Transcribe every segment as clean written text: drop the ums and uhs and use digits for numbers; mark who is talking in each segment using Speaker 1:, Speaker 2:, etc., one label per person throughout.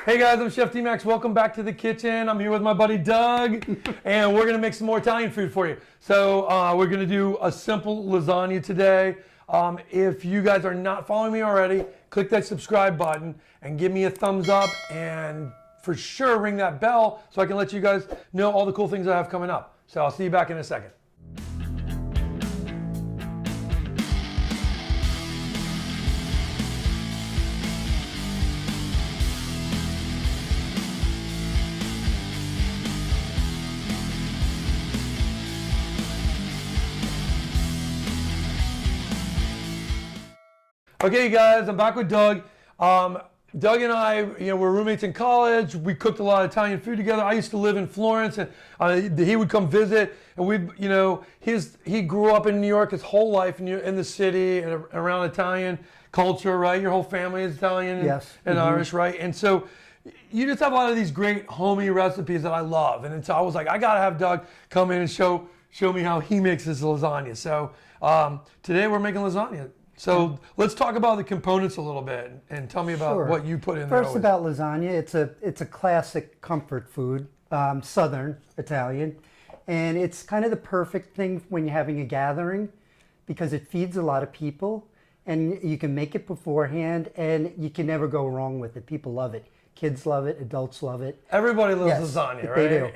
Speaker 1: Hey guys, I'm Chef D-Max. Welcome back to the kitchen. I'm here with my buddy Doug, and we're gonna make some more Italian food for you. So we're gonna do a simple lasagna today. If you guys are not following me already, click that subscribe button and give me a thumbs up, and for sure ring that bell so I can let you guys know all the cool things I have coming up. So I'll see you back in a second. Okay, guys, I'm back with Doug. Doug and I, we're roommates in college. We cooked a lot of Italian food together. I used to live in Florence, and he would come visit. And he grew up in New York his whole life in the city and around Italian culture, right? Your whole family is Italian and Irish, right? And so you just have a lot of these great homey recipes that I love. And so I was like, I gotta have Doug come in and show me how he makes his lasagna. So today we're making lasagna. So let's talk about the components a little bit and tell me about what you put in there.
Speaker 2: First, about lasagna, it's a classic comfort food, Southern Italian, and it's kind of the perfect thing when you're having a gathering because it feeds a lot of people, and you can make it beforehand, and you can never go wrong with it. People love it. Kids love it. Adults love it.
Speaker 1: Everybody loves lasagna, right?
Speaker 2: They do.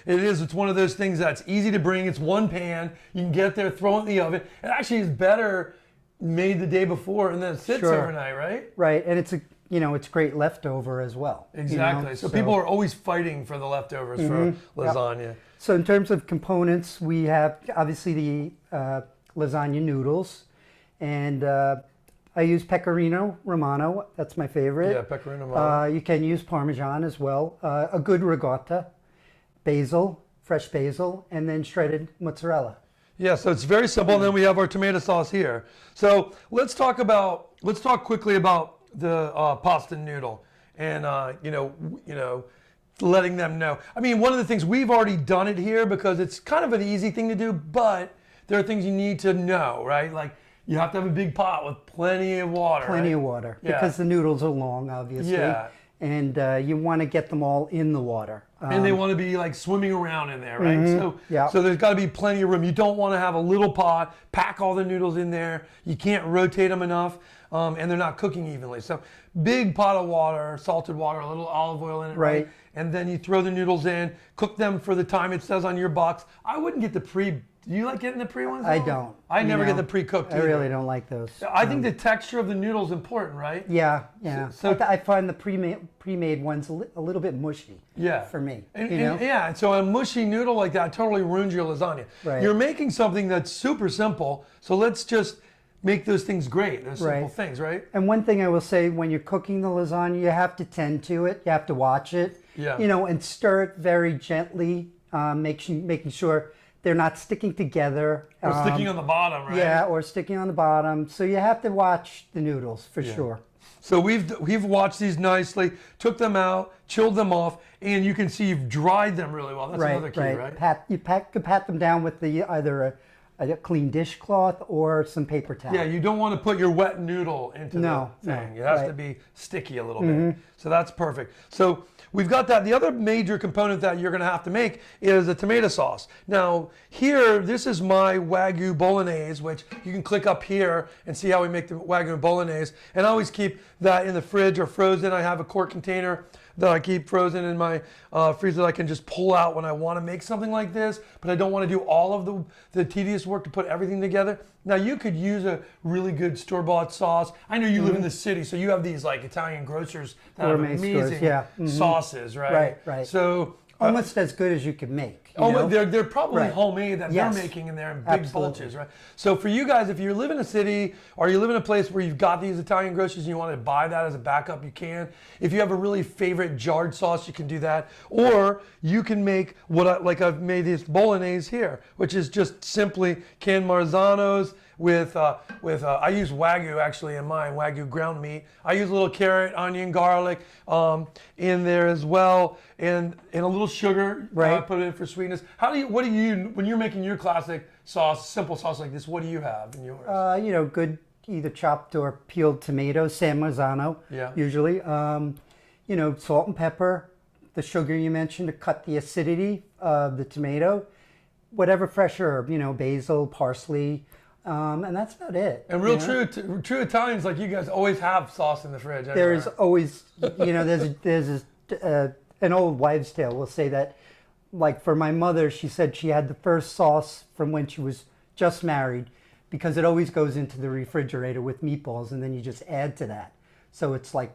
Speaker 1: And it's one of those things that's easy to bring. It's one pan. You can get there, throw it in the oven. It actually is better made the day before and then it sits overnight, right?
Speaker 2: Right, and it's great leftover as well.
Speaker 1: Exactly. So people are always fighting for the leftovers for lasagna.
Speaker 2: Yep. So in terms of components, we have obviously the lasagna noodles, and I use pecorino romano. That's my favorite.
Speaker 1: Yeah, pecorino romano.
Speaker 2: You can use parmesan as well. A good ricotta, basil, fresh basil, and then shredded mozzarella.
Speaker 1: Yeah, so it's very simple, and then we have our tomato sauce here. So let's talk quickly about the pasta noodle, and letting them know. I mean, one of the things, we've already done it here because it's kind of an easy thing to do, but there are things you need to know, right? Like you have to have a big pot with plenty of water.
Speaker 2: Plenty of water, because the noodles are long, obviously.
Speaker 1: Yeah.
Speaker 2: And you want to get them all in the water.
Speaker 1: And they want to be like swimming around in there, right? So there's got to be plenty of room. You don't want to have a little pot, pack all the noodles in there. You can't rotate them enough, and they're not cooking evenly. So big pot of water, salted water, a little olive oil in it, right? And then you throw the noodles in, cook them for the time it says on your box. I wouldn't get the pre. Do you like getting the pre ones?
Speaker 2: I don't.
Speaker 1: I never get the pre-cooked either.
Speaker 2: I really don't like those.
Speaker 1: I think the texture of the noodle is important, right?
Speaker 2: Yeah. So I find the pre-made ones a little bit mushy.
Speaker 1: Yeah.
Speaker 2: For me.
Speaker 1: And so a mushy noodle like that totally ruins your lasagna.
Speaker 2: Right.
Speaker 1: You're making something that's super simple, so let's just make those things great. Those simple things, right?
Speaker 2: And one thing I will say, when you're cooking the lasagna, you have to tend to it. You have to watch it.
Speaker 1: Yeah.
Speaker 2: And stir it very gently, making sure they're not sticking together.
Speaker 1: Or sticking on the bottom, right?
Speaker 2: Yeah, or sticking on the bottom. So you have to watch the noodles for sure.
Speaker 1: So we've watched these nicely, took them out, chilled them off, and you can see you've dried them really well. That's another key, right?
Speaker 2: You pat them down with either a clean dishcloth or some paper towel.
Speaker 1: Yeah, you don't want to put your wet noodle into the thing. It has to be sticky a little bit. So that's perfect. So we've got that. The other major component that you're going to have to make is a tomato sauce. Now here, this is my Wagyu Bolognese, which you can click up here and see how we make the Wagyu Bolognese. And I always keep that in the fridge or frozen. I have a quart container that I keep frozen in my freezer that I can just pull out when I want to make something like this, but I don't want to do all of the tedious work to put everything together. Now you could use a really good store-bought sauce. I know you live in the city, so you have these like Italian grocers that have amazing sauces, right?
Speaker 2: Right.
Speaker 1: So
Speaker 2: almost as good as you can make.
Speaker 1: They're probably homemade that they're making, and they're in big bulges, right? So for you guys, if you live in a city or you live in a place where you've got these Italian groceries and you want to buy that as a backup, you can. If you have a really favorite jarred sauce, you can do that. Or you can make I've made this bolognese here, which is just simply canned marzanos with I use Wagyu actually in mine, Wagyu ground meat. I use a little carrot, onion, garlic in there as well, and a little sugar. Put it in for sweetness. What do you when you're making your classic sauce, simple sauce like this? What do you have in yours?
Speaker 2: Good either chopped or peeled tomatoes, San Marzano.
Speaker 1: Yeah.
Speaker 2: Usually. salt and pepper, the sugar you mentioned to cut the acidity of the tomato, whatever fresh herb, basil, parsley, and that's about it.
Speaker 1: And real true Italians like you guys always have sauce in the fridge. Anyway.
Speaker 2: There's always, there's an old wives' tale. We'll say that, like for my mother, she said she had the first sauce from when she was just married, because it always goes into the refrigerator with meatballs, and then you just add to that. So it's like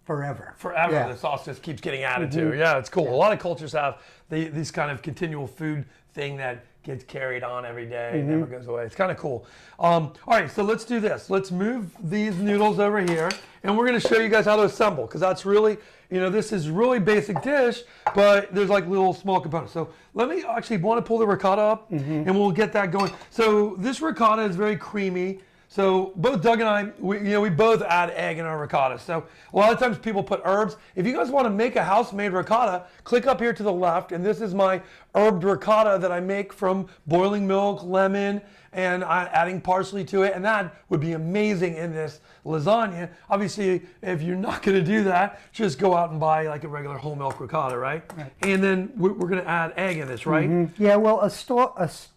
Speaker 2: forever.
Speaker 1: Forever,
Speaker 2: Yeah.
Speaker 1: the sauce just keeps getting added to. Yeah, it's cool. A lot of cultures have these kind of continual food thing that gets carried on every day and never goes away. It's kind of cool. All right, so let's do this. Let's move these noodles over here, and we're going to show you guys how to assemble, because that's really, this is really basic dish, but there's like little small components. So let me actually want to pull the ricotta up, and we'll get that going. So this ricotta is very creamy. So both Doug and I, we both add egg in our ricotta. So a lot of times people put herbs. If you guys want to make a house-made ricotta, click up here to the left, and this is my herbed ricotta that I make from boiling milk, lemon, and adding parsley to it, and that would be amazing in this lasagna. Obviously, if you're not going to do that, just go out and buy like a regular whole milk ricotta, right? And then we're going to add egg in this, right?
Speaker 2: Yeah, well, a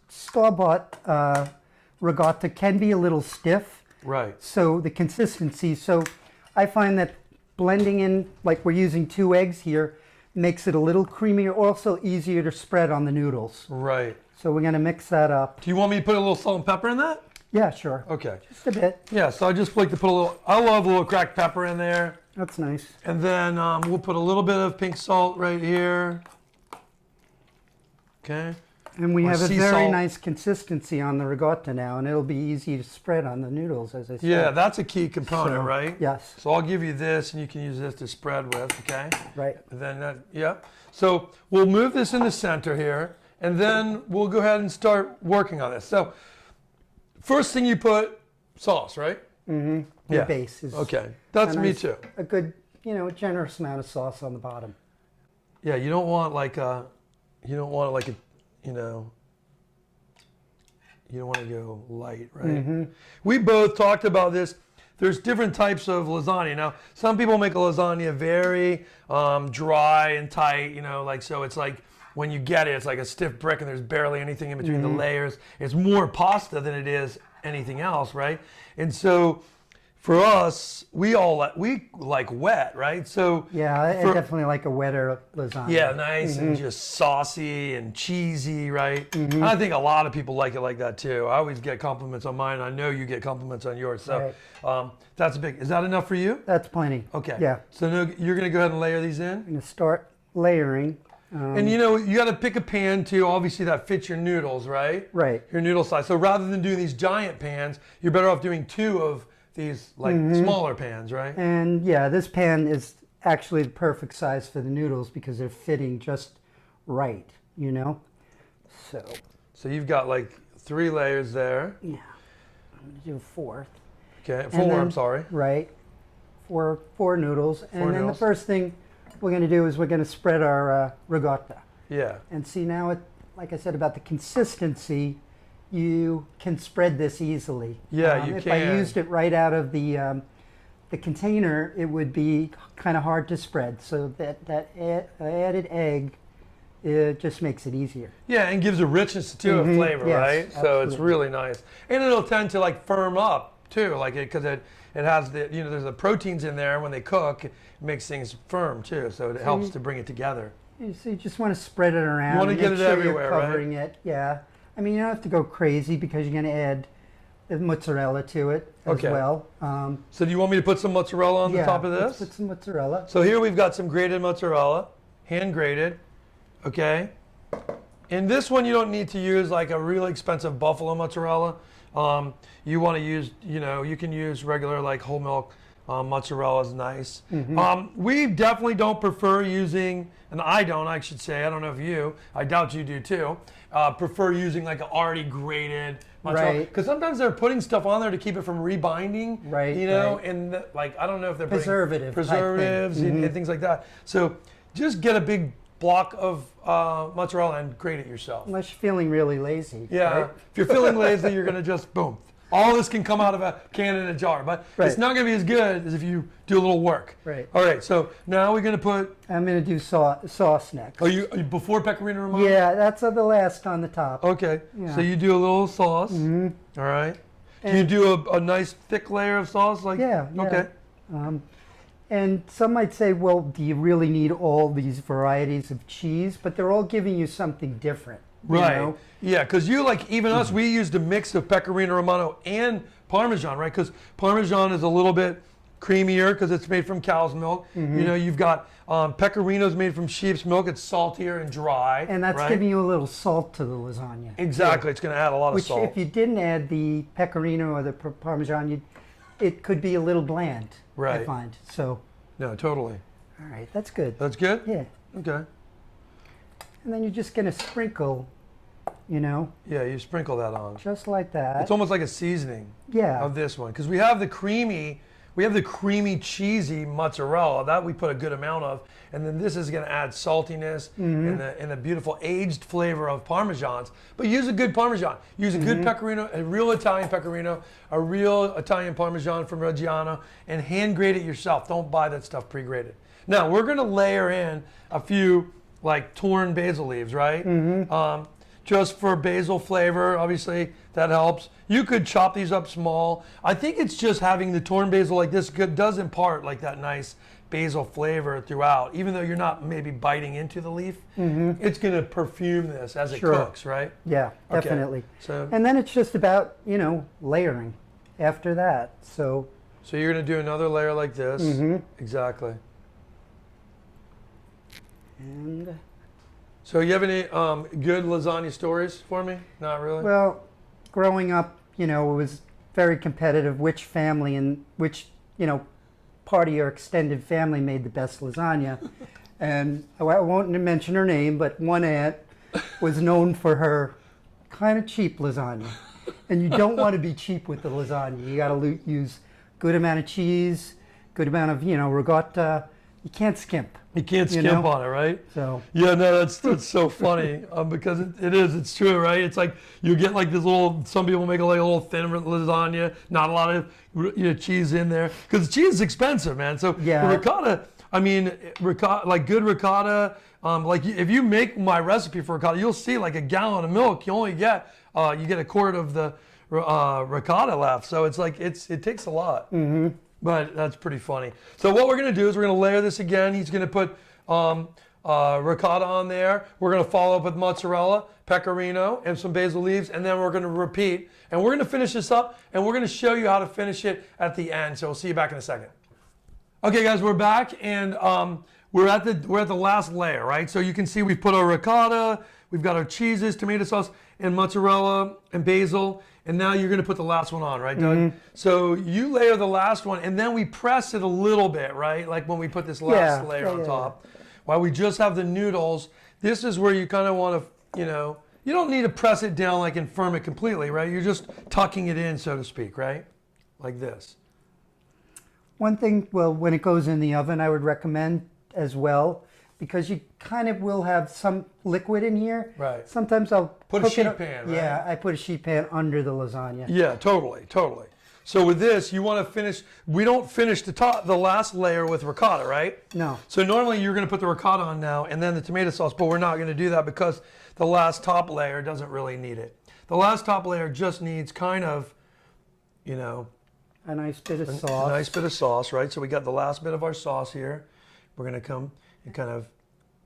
Speaker 2: store-bought ricotta can be a little stiff.
Speaker 1: Right.
Speaker 2: So the consistency, so I find that blending in, like we're using 2 eggs here, makes it a little creamier, also easier to spread on the noodles.
Speaker 1: Right.
Speaker 2: So we're going to mix that up.
Speaker 1: Do you want me to put a little salt and pepper in that?
Speaker 2: Yeah, sure.
Speaker 1: Okay.
Speaker 2: Just a bit.
Speaker 1: Yeah, so I just like to put I love a little cracked pepper in there.
Speaker 2: That's nice.
Speaker 1: And then we'll put a little bit of pink salt right here. Okay.
Speaker 2: And we
Speaker 1: Or
Speaker 2: have a
Speaker 1: sea
Speaker 2: very
Speaker 1: salt.
Speaker 2: nice consistency on the ricotta now, and it'll be easy to spread on the noodles, as I said.
Speaker 1: Yeah, that's a key component,
Speaker 2: So,
Speaker 1: right?
Speaker 2: yes.
Speaker 1: So I'll give you this, and you can use this to spread with, okay?
Speaker 2: Right.
Speaker 1: And then So we'll move this in the center here, and then we'll go ahead and start working on this. So first thing you put sauce, right?
Speaker 2: The
Speaker 1: Yeah.
Speaker 2: base is
Speaker 1: Okay, that's
Speaker 2: a
Speaker 1: me
Speaker 2: nice-
Speaker 1: too.
Speaker 2: a good, a generous amount of sauce on the bottom.
Speaker 1: Yeah, you don't want like a, you don't want to go light, right? We both talked about this. There's different types of lasagna. Now, some people make a lasagna very dry and tight, so it's like when you get it, it's like a stiff brick and there's barely anything in between the layers. It's more pasta than it is anything else, right? And so for us, we like wet, right? So
Speaker 2: Yeah, I definitely like a wetter lasagna.
Speaker 1: yeah, nice and just saucy and cheesy, right? And I think a lot of people like it like that too. I always get compliments on mine. I know you get compliments on yours. So that's big. Is that enough for you?
Speaker 2: That's plenty.
Speaker 1: Okay.
Speaker 2: Yeah.
Speaker 1: So you're going to go ahead and layer these in?
Speaker 2: I'm going to start layering.
Speaker 1: And you got to pick a pan too, obviously that fits your noodles, right?
Speaker 2: Right.
Speaker 1: Your noodle size. So rather than doing these giant pans, you're better off doing 2 of these like smaller pans, right?
Speaker 2: And yeah, this pan is actually the perfect size for the noodles because they're fitting just right,
Speaker 1: So you've got like 3 layers there.
Speaker 2: Yeah. I'm going to do a 4th.
Speaker 1: Okay, 4, I'm sorry.
Speaker 2: Right. Four noodles. And then the
Speaker 1: noodles.
Speaker 2: first thing we're going to do is we're going to spread our ricotta.
Speaker 1: Yeah.
Speaker 2: And see now, like I said about the consistency, you can spread this easily.
Speaker 1: Yeah, you
Speaker 2: if
Speaker 1: can.
Speaker 2: I used it right out of the container, it would be kind of hard to spread. So that added egg, it just makes it easier.
Speaker 1: Yeah, and gives a richness to a flavor,
Speaker 2: Yes,
Speaker 1: right? So it's
Speaker 2: absolutely.
Speaker 1: really nice. And it'll tend to like firm up too, like because it has there's the proteins in there when they cook, it makes things firm too. So it helps to bring it together.
Speaker 2: So you just want to spread it around.
Speaker 1: You want to
Speaker 2: make
Speaker 1: get it
Speaker 2: sure
Speaker 1: everywhere,
Speaker 2: you're
Speaker 1: right?
Speaker 2: covering it. Yeah. I mean, you don't have to go crazy because you're going to add the mozzarella to it as
Speaker 1: Okay.
Speaker 2: well.
Speaker 1: So do you want me to put some mozzarella on the top of
Speaker 2: let's
Speaker 1: this?
Speaker 2: put some mozzarella.
Speaker 1: So here we've got some grated mozzarella, hand grated, okay? In this one, you don't need to use like a really expensive buffalo mozzarella. You want to use, you can use regular like whole milk mozzarella is nice. We definitely don't prefer using, and I should say, I don't know if you, I doubt you do too, prefer using like an already grated mozzarella.
Speaker 2: Right.
Speaker 1: Because sometimes they're putting stuff on there to keep it from rebinding,
Speaker 2: Right, right.
Speaker 1: and like, I don't know if they're putting
Speaker 2: Preservative type thing.
Speaker 1: preservatives and things like that. So just get a big block of mozzarella and grate it yourself.
Speaker 2: Unless you're feeling really lazy.
Speaker 1: Yeah,
Speaker 2: Right?
Speaker 1: if you're feeling lazy, you're gonna just boom, All this can come out of a can in a jar, but it's not going to be as good as if you do a little work.
Speaker 2: Right.
Speaker 1: All right, so now we're going to put...
Speaker 2: I'm going to do sauce next.
Speaker 1: Are you before pecorino romano?
Speaker 2: Yeah, that's the last on the top.
Speaker 1: Okay,
Speaker 2: Yeah.
Speaker 1: so you do a little sauce. All right. Do you do a nice thick layer of sauce?
Speaker 2: Yeah.
Speaker 1: Okay.
Speaker 2: And some might say, well, do you really need all these varieties of cheese? But they're all giving you something different.
Speaker 1: Right.
Speaker 2: You know?
Speaker 1: Yeah, because you even us, we used a mix of pecorino romano and Parmesan, right? Because Parmesan is a little bit creamier because it's made from cow's milk. You know, you've got pecorino's made from sheep's milk. It's saltier and dry.
Speaker 2: And that's giving you a little salt to the lasagna.
Speaker 1: Exactly. It's going to add a lot of salt.
Speaker 2: Which, if you didn't add the pecorino or the Parmesan, it could be a little bland, I find. So.
Speaker 1: No, totally.
Speaker 2: All right, that's good.
Speaker 1: That's good?
Speaker 2: Yeah.
Speaker 1: Okay.
Speaker 2: And then you're just going to sprinkle, you know.
Speaker 1: Yeah, you sprinkle that on.
Speaker 2: Just like that.
Speaker 1: It's almost like a seasoning of this one. Because we have the creamy cheesy mozzarella that we put a good amount of. And then this is going to add saltiness and the beautiful aged flavor of Parmesans. But use a good Parmesan. Use a good pecorino, a real Italian pecorino, a real Italian Parmesan from Reggiano, and hand grate it yourself. Don't buy that stuff pre-grated. Now, we're going to layer in a few like torn basil leaves, right? Just for basil flavor, obviously that helps. You could chop these up small. I think it's just having the torn basil like this does impart like that nice basil flavor throughout, even though you're not maybe biting into the leaf. It's going to perfume this as it cooks, right?
Speaker 2: Yeah, definitely.
Speaker 1: So,
Speaker 2: and then it's just about, you know, layering after that. So
Speaker 1: you're going to do another layer like this. Exactly.
Speaker 2: And
Speaker 1: so you have any good lasagna stories for me? Not really?
Speaker 2: well, growing up, you know, it was very competitive which family and which, you know, part of your extended family made the best lasagna. And I won't mention her name, but one aunt was known for her kind of cheap lasagna. And you don't want to be cheap with the lasagna. You got to use good amount of cheese, good amount of, you know, ricotta. You can't skimp.
Speaker 1: You can't skimp on it, right?
Speaker 2: So
Speaker 1: yeah, no, that's so funny because it's true, right? It's like you get like this little. Some people make like a little thin lasagna, not a lot of cheese in there because cheese is expensive, man. So ricotta, I mean, ricotta, like good ricotta. Like if you make my recipe for ricotta, you'll see like a gallon of milk. You only get you get a quart of the ricotta left. So it's like it takes a lot. But that's pretty funny. So what we're going to do is we're going to layer this again. He's going to put ricotta on there. We're going to follow up with mozzarella, pecorino, and some basil leaves, and then we're going to repeat. And we're going to finish this up, and we're going to show you how to finish it at the end. So we'll see you back in a second. Okay, guys, we're back, and we're at the last layer, right? So you can see we've put our ricotta, we've got our cheeses, tomato sauce, and mozzarella, and basil. And now you're going to put the last one on, right, Doug? So you layer the last one, and then we press it a little bit, right? Like when we put this last layer on top. While we just have the noodles, this is where you kind of want to, you know, you don't need to press it down like and firm it completely, right? You're just tucking it in, so to speak, right? Like this.
Speaker 2: one thing, well, when it goes in the oven, I would recommend as well, because you kind of will have some liquid in here.
Speaker 1: Right.
Speaker 2: Sometimes I'll
Speaker 1: put a sheet pan, right?
Speaker 2: Yeah, I put a sheet pan under the lasagna.
Speaker 1: Yeah, totally. So with this, you want to finish, we don't finish the last layer with ricotta, right?
Speaker 2: No.
Speaker 1: So normally you're going to put the ricotta on now and then the tomato sauce, but we're not going to do that because the last top layer doesn't really need it. The last top layer just needs kind of, you know,
Speaker 2: a nice bit of sauce.
Speaker 1: A nice bit of sauce, right? So we got the last bit of our sauce here. We're going to come and kind of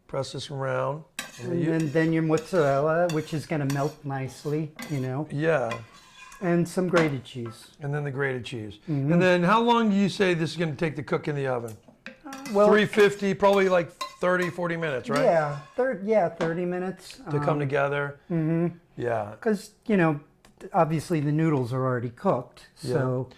Speaker 1: press this around.
Speaker 2: And then your mozzarella, which is going to melt nicely, you know.
Speaker 1: Yeah.
Speaker 2: And some grated cheese.
Speaker 1: And then the grated cheese. Mm-hmm. And then how long do you say this is going to take to cook in the oven?
Speaker 2: Well,
Speaker 1: 350, probably like 30, 40 minutes, right?
Speaker 2: Yeah, 30 minutes.
Speaker 1: To come together.
Speaker 2: Mm-hmm.
Speaker 1: Yeah.
Speaker 2: Because, you know, obviously the noodles are already cooked. So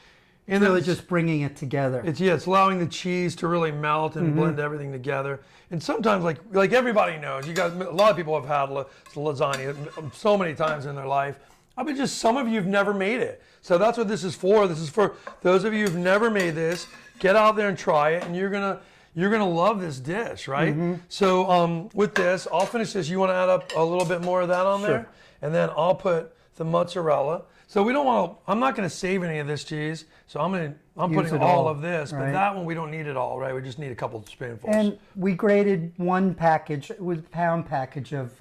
Speaker 1: and
Speaker 2: really just bringing it together.
Speaker 1: It's allowing the cheese to really melt and blend everything together. And sometimes, like everybody knows, you guys, a lot of people have had lasagna so many times in their life. I mean, just some of you have never made it. So that's what this is for. This is for those of you who've never made this. Get out there and try it, and you're gonna love this dish, right? Mm-hmm. So with this, I'll finish this. You want to add up a little bit more of that on there, and then I'll put the mozzarella. So we don't want to, I'm not going to save any of this cheese. So I'm
Speaker 2: Use
Speaker 1: putting
Speaker 2: it
Speaker 1: all
Speaker 2: all,
Speaker 1: of this, but
Speaker 2: right.
Speaker 1: that one we don't need it all, right? We just need a couple spoonfuls.
Speaker 2: And we grated one package, it was a pound package of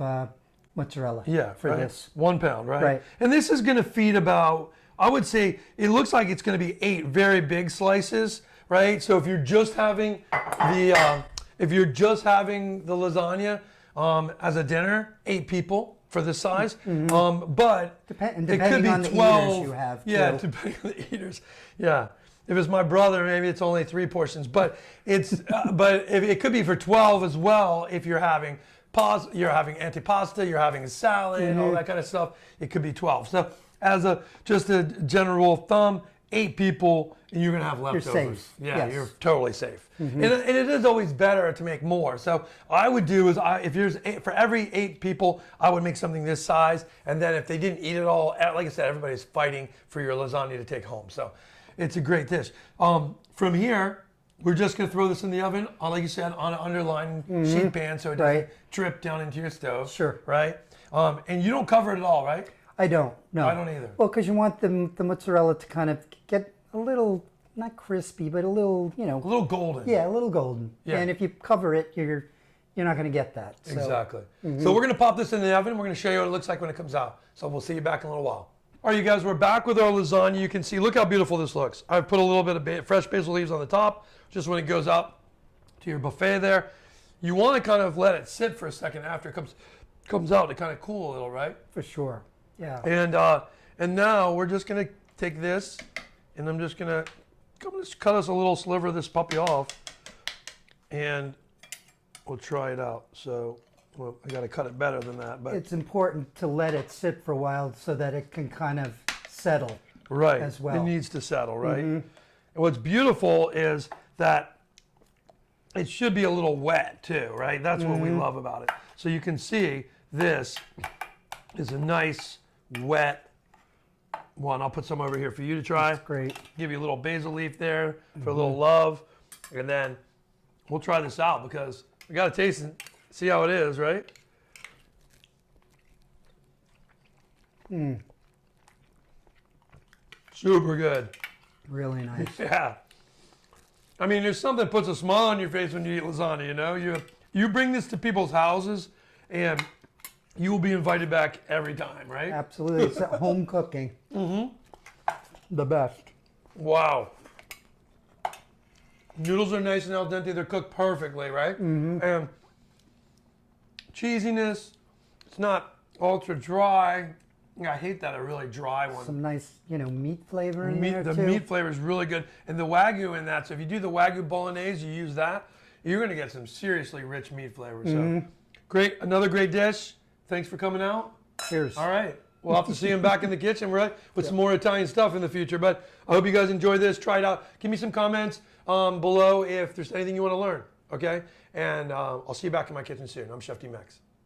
Speaker 2: mozzarella for
Speaker 1: right?
Speaker 2: this.
Speaker 1: 1 pound, right?
Speaker 2: Right.
Speaker 1: And this is going to feed about, I would say, it looks like it's going to be 8 very big slices, right? So if you're just having the lasagna as a dinner, 8 people for this size. But
Speaker 2: Depending
Speaker 1: it could be
Speaker 2: on the
Speaker 1: 12.
Speaker 2: eaters you have,
Speaker 1: Yeah,
Speaker 2: too.
Speaker 1: depending on the eaters. Yeah. If it's my brother, maybe it's only 3 portions. But it's but it could be for 12 as well if you're having you're having antipasta, you're having a salad, all that kind of stuff. It could be 12. So as just a general rule of thumb, 8 people, and you're going to have leftovers.
Speaker 2: You're safe.
Speaker 1: Yeah,
Speaker 2: Yes.
Speaker 1: you're totally safe. And it is always better to make more. So I would do is if there's for every 8 people, I would make something this size. And then if they didn't eat it all, like I said, everybody's fighting for your lasagna to take home. So it's a great dish. From here, we're just going to throw this in the oven, like you said, on an underlined sheet pan so it doesn't drip down into your stove.
Speaker 2: Sure.
Speaker 1: Right? And you don't cover it at all, right?
Speaker 2: I don't, no.
Speaker 1: I don't either.
Speaker 2: Well, because you want the mozzarella to kind of get a little, not crispy, but a little,
Speaker 1: A little golden.
Speaker 2: yeah, a little golden.
Speaker 1: Yeah.
Speaker 2: And if you cover it, you're not going to get that. So.
Speaker 1: Exactly. So we're going to pop this in the oven. We're going to show you what it looks like when it comes out. So we'll see you back in a little while. All right, you guys, we're back with our lasagna. You can see, look how beautiful this looks. I've put a little bit of fresh basil leaves on the top, just when it goes up to your buffet there. You want to kind of let it sit for a second after it comes out to kind of cool a little, right?
Speaker 2: For sure, yeah.
Speaker 1: And now we're just going to take this, and I'm just going to cut us a little sliver of this puppy off, and we'll try it out. So, well, I got to cut it better than that, but
Speaker 2: It's important to let it sit for a while so that it can kind of settle
Speaker 1: right
Speaker 2: as well.
Speaker 1: It needs to settle, right? And what's beautiful is that it should be a little wet too, right? That's what we love about it. So you can see this is a nice wet one. I'll put some over here for you to try.
Speaker 2: That's great.
Speaker 1: Give you a little basil leaf there for a little love, and then we'll try this out because we got to taste and see how it is, right? Super good.
Speaker 2: Really nice.
Speaker 1: Yeah. I mean, there's something that puts a smile on your face when you eat lasagna, you know? You bring this to people's houses, and you will be invited back every time, right?
Speaker 2: Absolutely. It's home cooking. The best.
Speaker 1: Wow. Noodles are nice and al dente. They're cooked perfectly, right? And cheesiness. It's not ultra dry. I hate that, a really dry one.
Speaker 2: Some nice, meat flavor in there
Speaker 1: The
Speaker 2: too.
Speaker 1: meat flavor is really good. And the Wagyu in that, so if you do the Wagyu bolognese, you use that, you're going to get some seriously rich meat flavor. So great, another great dish. Thanks for coming out.
Speaker 2: Cheers.
Speaker 1: All right. We'll have to see him back in the kitchen, right, with some more Italian stuff in the future. But I hope you guys enjoy this. Try it out. Give me some comments below if there's anything you want to learn, okay? And I'll see you back in my kitchen soon. I'm Chef D Max.